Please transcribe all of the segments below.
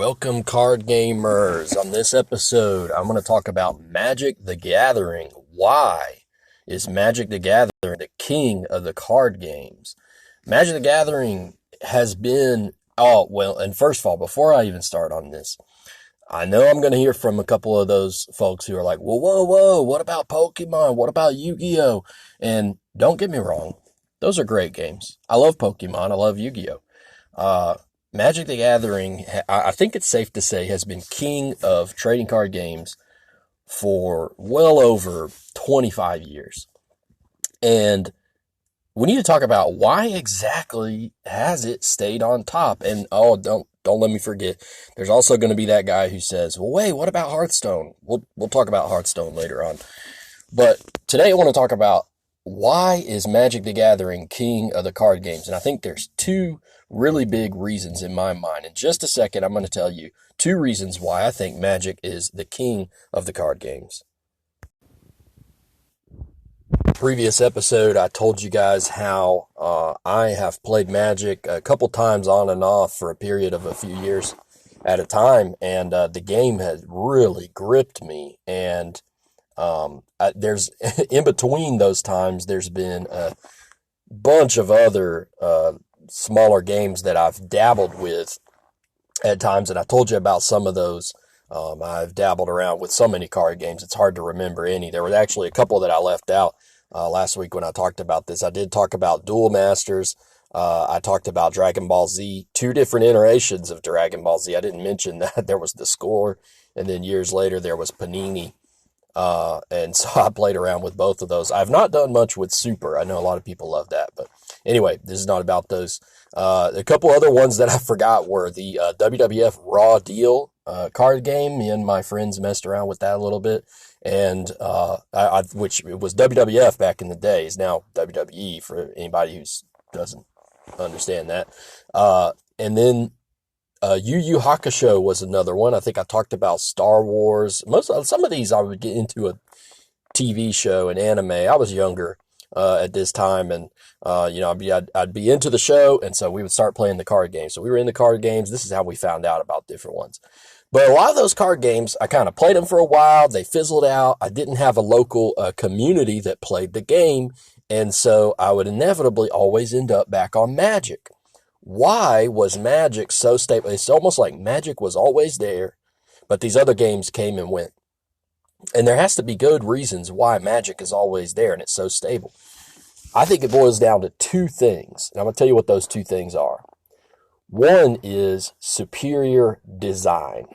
Welcome, card gamers. On this episode, I'm going to talk about Magic the Gathering. Why is Magic the Gathering the king of the card games? Magic the Gathering has been, and first of all, before I even start on this, I know I'm going to hear from a couple of those folks who are like, well, whoa, what about Pokemon? What about Yu-Gi-Oh? And don't get me wrong, those are great games. I love Pokemon. I love Yu-Gi-Oh. Magic the Gathering, I think it's safe to say, has been king of trading card games for well over 25 years. And we need to talk about why exactly has it stayed on top. And don't let me forget, there's also going to be that guy who says, well, wait, what about Hearthstone? We'll talk about Hearthstone later on. But today I want to talk about why is Magic the Gathering king of the card games? And I think there's two really big reasons in my mind. In just a second, I'm going to tell you two reasons why I think Magic is the king of the card games. Previous episode, I told you guys how I have played Magic a couple times on and off for a period of a few years at a time, and the game has really gripped me. And there's in between those times, there's been a bunch of other smaller games that I've dabbled with at times, and I told you about some of those. I've dabbled around with so many card games, it's hard to remember any. There was actually a couple that I left out last week when I talked about this. I did talk about Duel Masters. I talked about Dragon Ball Z, two different iterations of Dragon Ball Z. I didn't mention that there was the Score, and then years later there was Panini. And so I played around with both of those. I've not done much with Super. I know a lot of people love that, but anyway, this is not about those. A couple other ones that I forgot were the WWF Raw Deal card game. Me and my friends messed around with that a little bit, and which was WWF back in the day, is now WWE for anybody who doesn't understand that. And then Yu Yu Hakusho was another one. I think I talked about Star Wars. Some of these I would get into a TV show and anime. I was younger at this time, and I'd be into the show, and so we would start playing the card games. So we were in the card games. This is how we found out about different ones. But a lot of those card games, I kind of played them for a while. They fizzled out. I didn't have a local community that played the game, and so I would inevitably always end up back on Magic. Why was Magic so stable? It's almost like Magic was always there, but these other games came and went. And there has to be good reasons why Magic is always there and it's so stable. I think it boils down to two things, and I'm going to tell you what those two things are. One is superior design.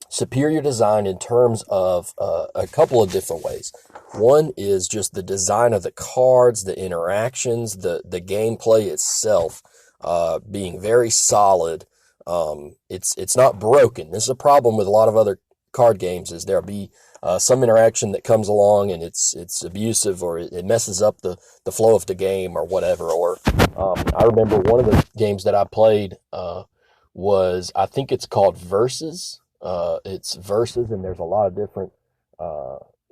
Superior design in terms of a couple of different ways. One is just the design of the cards, the interactions, the gameplay itself. Being very solid. It's not broken. This is a problem with a lot of other card games, is there'll be some interaction that comes along and it's abusive, or it messes up the flow of the game or whatever. Or I remember one of the games that I played was, I think it's called Versus. It's Versus, and there's a lot of different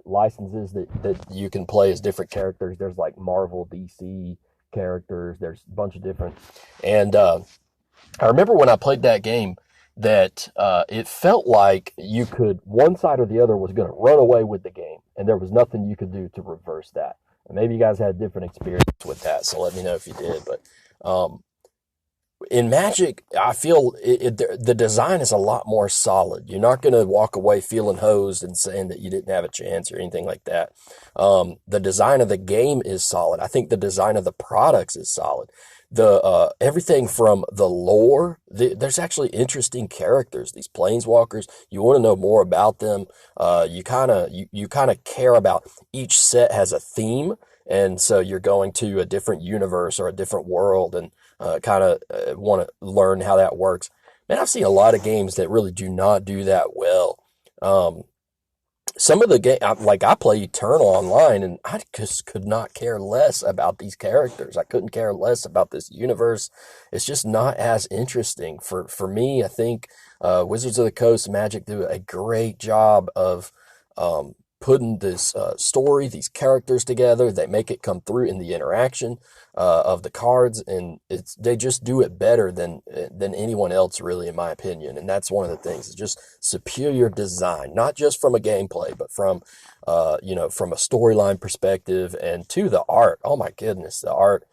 licenses that you can play as different characters. There's like Marvel, DC characters. There's a bunch of different, and I remember when I played that game that it felt like one side or the other was going to run away with the game, and there was nothing you could do to reverse that. And maybe you guys had different experience with that, so let me know if you did. But in Magic, I feel the design is a lot more solid. You're not going to walk away feeling hosed and saying that you didn't have a chance or anything like that. The design of the game is solid. I think the design of the products is solid. The everything from the lore, there's actually interesting characters. These planeswalkers, you want to know more about them. You kind of care about each set has a theme, and so you're going to a different universe or a different world, and kind of want to learn how that works. Man, I've seen a lot of games that really do not do that well. Some of the game, like I play Eternal online, and I just could not care less about these characters. I couldn't care less about this universe. It's just not as interesting for me. I think Wizards of the Coast, Magic do a great job of putting this story, these characters together. They make it come through in the interaction of the cards, and they just do it better than anyone else, really, in my opinion. And that's one of the things. It's just superior design, not just from a gameplay, but from from a storyline perspective, and to the art. Oh my goodness, the art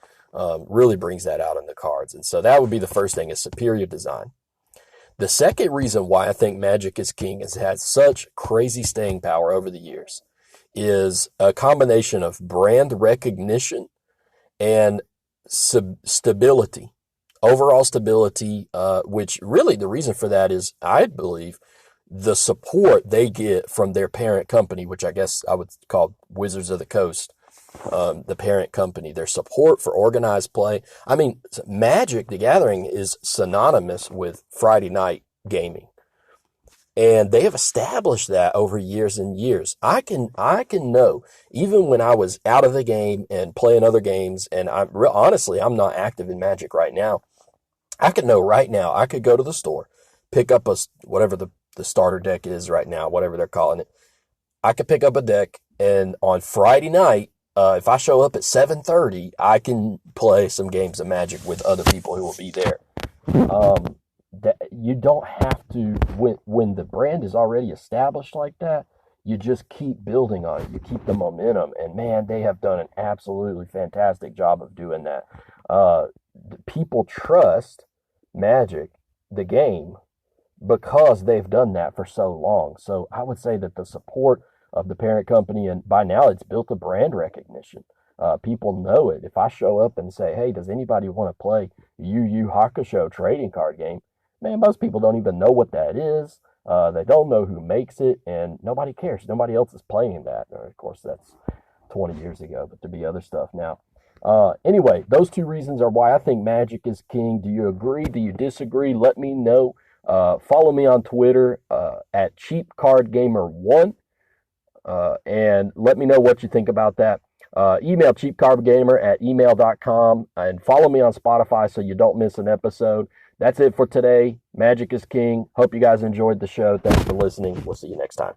really brings that out in the cards. And so that would be the first thing, is superior design. The second reason why I think Magic is king, has had such crazy staying power over the years, is a combination of brand recognition and stability, overall stability, which really the reason for that is, I believe, the support they get from their parent company, which I guess I would call Wizards of the Coast, the parent company, their support for organized play. I mean, Magic the Gathering is synonymous with Friday night gaming, and they have established that over years and years. I can know, even when I was out of the game and playing other games, and honestly, I'm not active in Magic right now. I could know right now, I could go to the store, pick up whatever the starter deck is right now, whatever they're calling it. I could pick up a deck, and on Friday night, if I show up at 7:30, I can play some games of Magic with other people who will be there. That you don't have to, when the brand is already established like that, you just keep building on it. You keep the momentum, and man, they have done an absolutely fantastic job of doing that. People trust Magic, the game, because they've done that for so long. So I would say that the support of the parent company, and by now it's built a brand recognition. People know it. If I show up and say, hey, does anybody want to play Yu Yu Hakusho trading card game? Man, most people don't even know what that is. They don't know who makes it, and nobody cares. Nobody else is playing that. Of course, that's 20 years ago, but there'd be other stuff now. Anyway, those two reasons are why I think Magic is king. Do you agree? Do you disagree? Let me know. Follow me on Twitter at CheapCardGamer1. And let me know what you think about that. Email cheapcardgamer@email.com, and follow me on Spotify so you don't miss an episode. That's it for today. Magic is king. Hope you guys enjoyed the show. Thanks for listening. We'll see you next time.